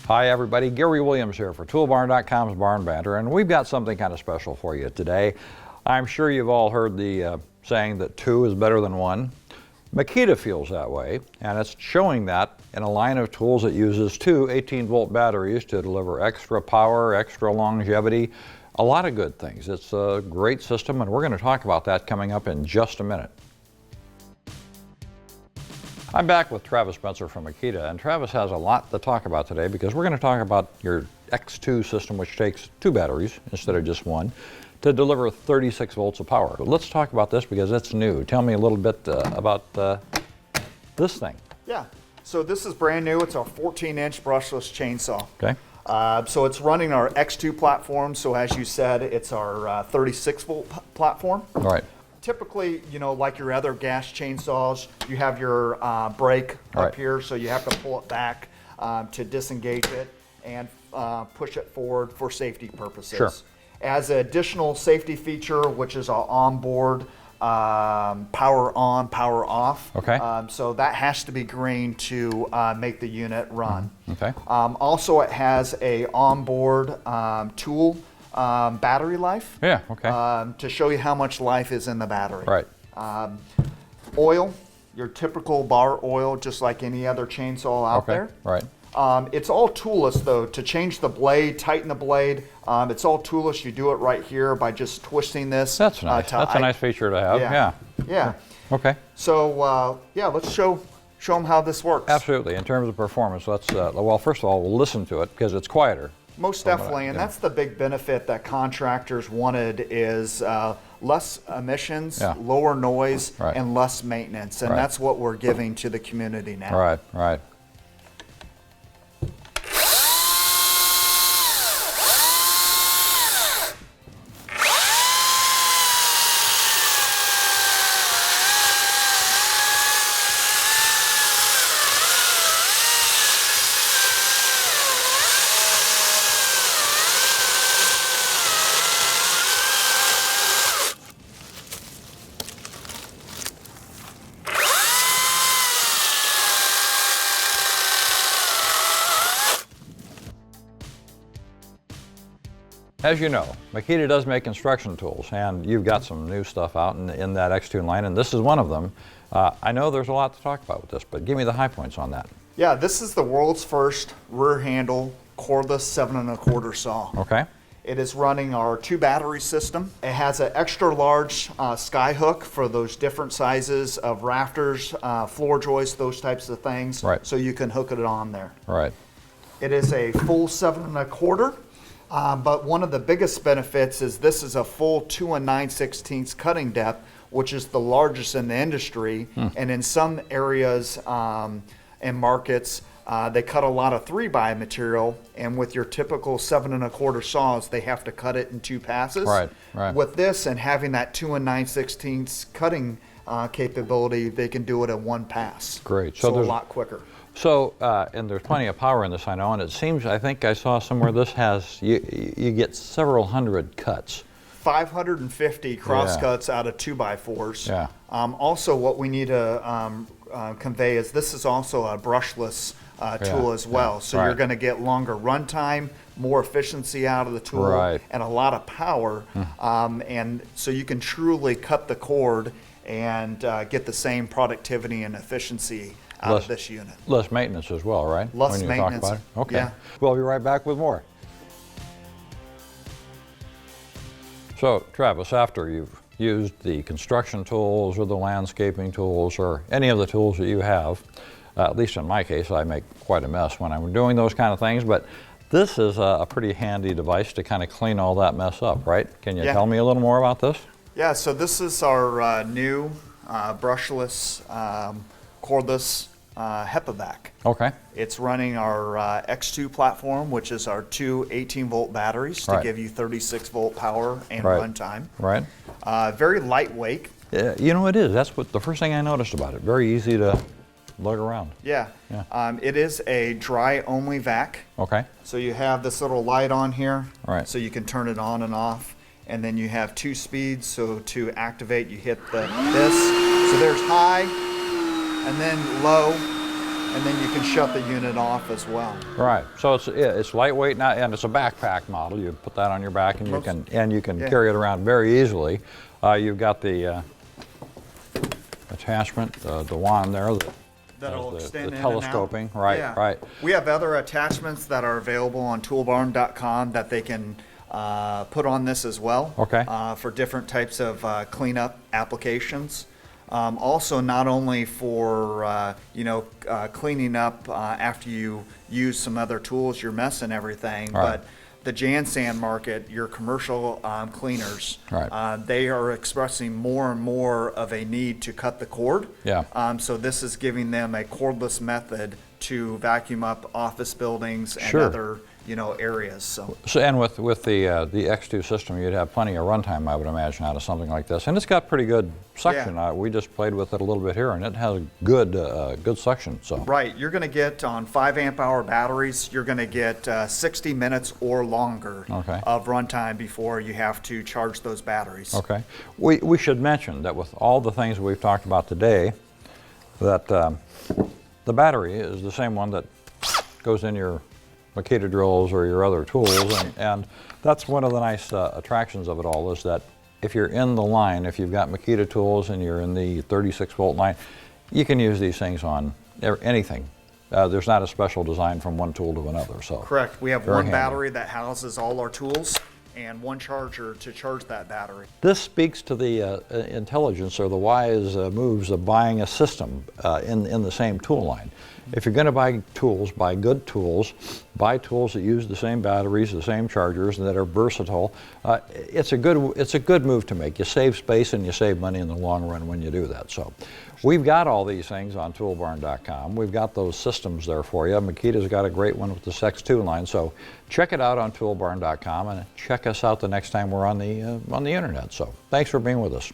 Hi everybody, Gary Williams here for Toolbarn.com's Barn Banter, and we've got something kind of special for you today. I'm sure you've all heard the saying that 2 is better than 1. Makita feels that way, and it's showing that in a line of tools that uses 2 18-volt batteries to deliver extra power, extra longevity, a lot of good things. It's a great system, and we're going to talk about that coming up in just a minute. I'm back with Travis Spencer from Makita, and Travis has a lot to talk about today because we're going to talk about your X2 system, which takes 2 batteries instead of just 1 to deliver 36 volts of power. But let's talk about this because it's new. Tell me a little bit about this thing. Yeah, so this is brand new. It's a 14-inch brushless chainsaw. Okay. So it's running our X2 platform. So as you said, it's our 36 volt platform. All right. Typically, you know, like your other gas chainsaws, you have your brake up here, so you have to pull it back to disengage it and push it forward for safety purposes. Sure. As an additional safety feature, which is our onboard power on, power off. Okay. So that has to be green to make the unit run. Okay. Also, it has a onboard tool battery life. Yeah, okay. To show you how much life is in the battery. Right. Oil, your typical bar oil, just like any other chainsaw out there. Right. It's all toolless though. To change the blade, tighten the blade, it's all toolless. You do it right here by just twisting this. That's nice. That's a nice feature to have. Yeah. Yeah. Okay. So yeah, let's show them how this works. Absolutely. In terms of performance, let's well, first of all, we'll listen to it because it's quieter. Most definitely, and that's the big benefit that contractors wanted is less emissions, lower noise, and less maintenance, and that's what we're giving to the community now. Right, right. As you know, Makita does make construction tools, and you've got some new stuff out in that X2 line, and this is one of them. I know there's a lot to talk about with this, but give me the high points on that. Yeah, this is the world's first rear handle cordless 7 1/4 saw. Okay. It is running our 2 battery system. It has an extra large sky hook for those different sizes of rafters, floor joists, those types of things. Right. So you can hook it on there. Right. It is a full 7 1/4. But one of the biggest benefits is this is a full 2 9/16 cutting depth, which is the largest in the industry. And in some areas and markets, they cut a lot of 3-by material. And with your typical 7 1/4 saws, they have to cut it in 2 passes. Right, right. With this and having that 2 9/16 cutting capability, they can do it in 1 pass. Great. So a lot quicker. So, and there's plenty of power in this, I know, and it seems, I think I saw somewhere this has, you get several hundred cuts. 550 cross cuts out of 2x4s. Yeah. Also, what we need to convey is this is also a brushless tool as well. So you're going to get longer run time, more efficiency out of the tool, and a lot of power. And so you can truly cut the cord and get the same productivity and efficiency out of this unit. Less maintenance as well, right? Less when you maintenance. Talk about it? Okay. Yeah. We'll be right back with more. So, Travis, after you've used the construction tools or the landscaping tools or any of the tools that you have, at least in my case, I make quite a mess when I'm doing those kind of things, but this is a pretty handy device to kind of clean all that mess up, right? Can you tell me a little more about this? Yeah, so this is our new brushless cordless HEPA-vac. Okay. It's running our X2 platform, which is our 2 18-volt batteries to give you 36-volt power and run time. Right. Very lightweight. You know, it is. That's what the first thing I noticed about it. Very easy to lug around. Yeah. It is a dry-only vac. Okay. So you have this little light on here. Right. So you can turn it on and off. And then you have 2 speeds. So to activate, you hit this. So there's high, and then low, and then you can shut the unit off as well. Right. So it's lightweight now, and it's a backpack model. You put that on your back, and you can Yeah. carry it around very easily. You've got the attachment, the wand there. That'll the extend in telescoping. and out. Right. Yeah. Right. We have other attachments that are available on Toolbarn.com that they can put on this as well. Okay. For different types of cleanup applications. Also, not only for cleaning up after you use some other tools, your mess and everything, Right. but the Jan Sand market, your commercial cleaners, Right. they are expressing more and more of a need to cut the cord. Yeah. So this is giving them a cordless method to vacuum up office buildings and Sure. other areas. So And with the X2 system, you'd have plenty of runtime, I would imagine, out of something like this. And it's got pretty good suction. Yeah. We just played with it a little bit here, and it has good good suction. So right, you're going to get on 5 amp hour batteries, you're going to get 60 minutes or longer Okay. of runtime before you have to charge those batteries. okay, we should mention that with all the things we've talked about today, that the battery is the same one that goes in your Makita drills or your other tools, and that's one of the nice attractions of it all, is that if you're in the line, if you've got Makita tools and you're in the 36 volt line, you can use these things on anything. There's not a special design from one tool to another. So Correct. We have very one handy. battery that houses all our tools and one charger to charge that battery. This speaks to the intelligence or the wise moves of buying a system in the same tool line. If you're going to buy tools, buy good tools, buy tools that use the same batteries, the same chargers, and that are versatile. It's a good move to make. You save space and you save money in the long run when you do that. So we've got all these things on Toolbarn.com. We've got those systems there for you. Makita's got a great one with the X2 line. So check it out on Toolbarn.com and check us out the next time we're on the internet. So thanks for being with us.